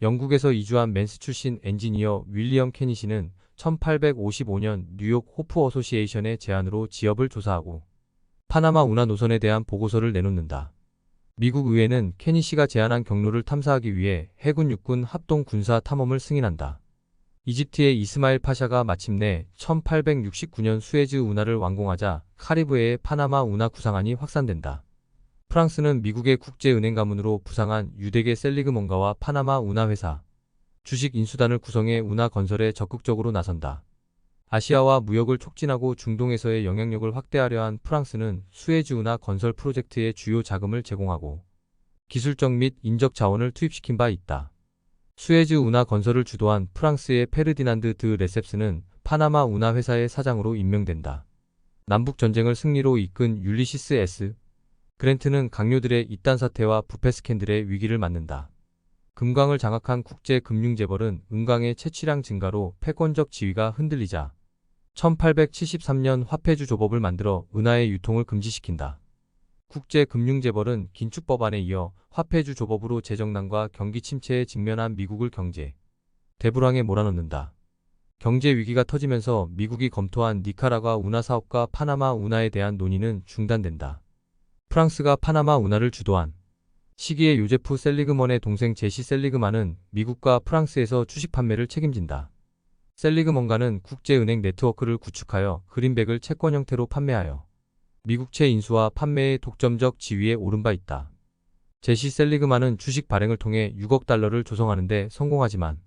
영국에서 이주한 맨스 출신 엔지니어 윌리엄 케니시는 1855년 뉴욕 호프 어소시에이션의 제안으로 지역을 조사하고 파나마 운하 노선에 대한 보고서를 내놓는다. 미국 의회는 케니시가 제안한 경로를 탐사하기 위해 해군 육군 합동 군사 탐험을 승인한다. 이집트의 이스마일 파샤가 마침내 1869년 수에즈 운하를 완공하자 카리브해의 파나마 운하 구상안이 확산된다. 프랑스는 미국의 국제은행 가문으로 부상한 유대계 셀리그먼가와 파나마 운하 회사, 주식 인수단을 구성해 운하 건설에 적극적으로 나선다. 아시아와 무역을 촉진하고 중동에서의 영향력을 확대하려 한 프랑스는 수에즈 운하 건설 프로젝트의 주요 자금을 제공하고 기술적 및 인적 자원을 투입시킨 바 있다. 수에즈 운하 건설을 주도한 프랑스의 페르디난드 드 레셉스는 파나마 운하 회사의 사장으로 임명된다. 남북전쟁을 승리로 이끈 율리시스 S. 그랜트는 강요들의 이딴 사태와 부패 스캔들의 위기를 맞는다. 금광을 장악한 국제금융재벌은 은광의 채취량 증가로 패권적 지위가 흔들리자 1873년 화폐주 조법을 만들어 은하의 유통을 금지시킨다. 국제금융재벌은 긴축법안에 이어 화폐주 조법으로 재정난과 경기 침체에 직면한 미국을 경제 대불황에 몰아넣는다. 경제 위기가 터지면서 미국이 검토한 니카라과 운하 사업과 파나마 운하에 대한 논의는 중단된다. 프랑스가 파나마 운하를 주도한 시기에 요제프 셀리그먼의 동생 제시 셀리그만은 미국과 프랑스에서 주식 판매를 책임진다. 셀리그먼가는 국제은행 네트워크를 구축하여 그린백을 채권 형태로 판매하여 미국채 인수와 판매의 독점적 지위에 오른 바 있다. 제시 셀리그만은 주식 발행을 통해 6억 달러를 조성하는 데 성공하지만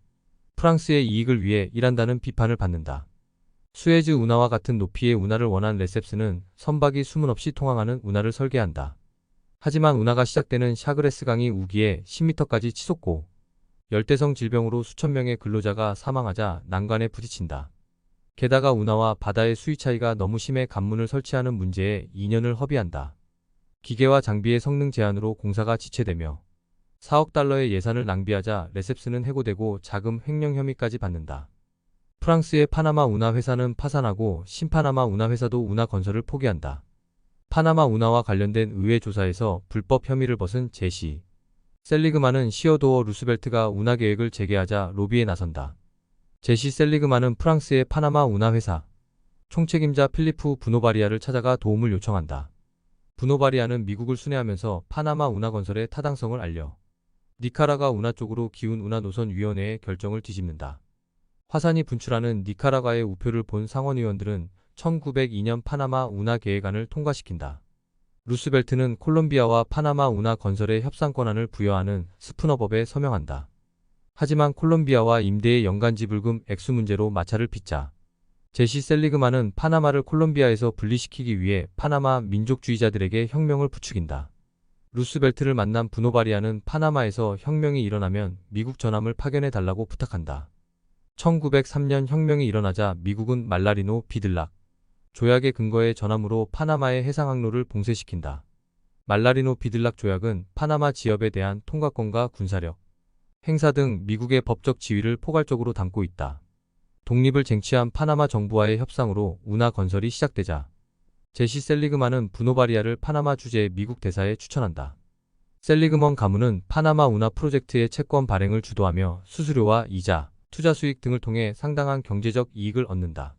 프랑스의 이익을 위해 일한다는 비판을 받는다. 수에즈 운하와 같은 높이의 운하를 원한 레셉스는 선박이 수문 없이 통항하는 운하를 설계한다. 하지만 운하가 시작되는 샤그레스강이 우기에 10m까지 치솟고 열대성 질병으로 수천 명의 근로자가 사망하자 난관에 부딪힌다. 게다가 운하와 바다의 수위 차이가 너무 심해 관문을 설치하는 문제에 2년을 허비한다. 기계와 장비의 성능 제한으로 공사가 지체되며 4억 달러의 예산을 낭비하자 레셉스는 해고되고 자금 횡령 혐의까지 받는다. 프랑스의 파나마 운하 회사는 파산하고 신파나마 운하 회사도 운하 건설을 포기한다. 파나마 운하와 관련된 의회 조사에서 불법 혐의를 벗은 제시 셀리그만은 시어도어 루스벨트가 운하 계획을 재개하자 로비에 나선다. 제시 셀리그만은 프랑스의 파나마 운하 회사 총책임자 필리프 부노바리아를 찾아가 도움을 요청한다. 부노바리아는 미국을 순회하면서 파나마 운하 건설의 타당성을 알려 니카라과 운하 쪽으로 기운 운하 노선 위원회의 결정을 뒤집는다. 화산이 분출하는 니카라과의 우표를 본 상원의원들은 1902년 파나마 운하 계획안을 통과시킨다. 루스벨트는 콜롬비아와 파나마 운하 건설의 협상 권한을 부여하는 스푸너법에 서명한다. 하지만 콜롬비아와 임대의 연간 지불금 액수 문제로 마찰을 빚자 제시 셀리그만은 파나마를 콜롬비아에서 분리시키기 위해 파나마 민족주의자들에게 혁명을 부추긴다. 루스벨트를 만난 부노바리아는 파나마에서 혁명이 일어나면 미국 전함을 파견해 달라고 부탁한다. 1903년 혁명이 일어나자 미국은 말라리노 비들락 조약의 근거에 전함으로 파나마의 해상 항로를 봉쇄시킨다. 말라리노 비들락 조약은 파나마 지역에 대한 통과권과 군사력, 행사 등 미국의 법적 지위를 포괄적으로 담고 있다. 독립을 쟁취한 파나마 정부와의 협상으로 운하 건설이 시작되자 제시 셀리그만은 부노바리아를 파나마 주재 미국 대사에 추천한다. 셀리그먼 가문은 파나마 운하 프로젝트의 채권 발행을 주도하며 수수료와 이자, 투자 수익 등을 통해 상당한 경제적 이익을 얻는다.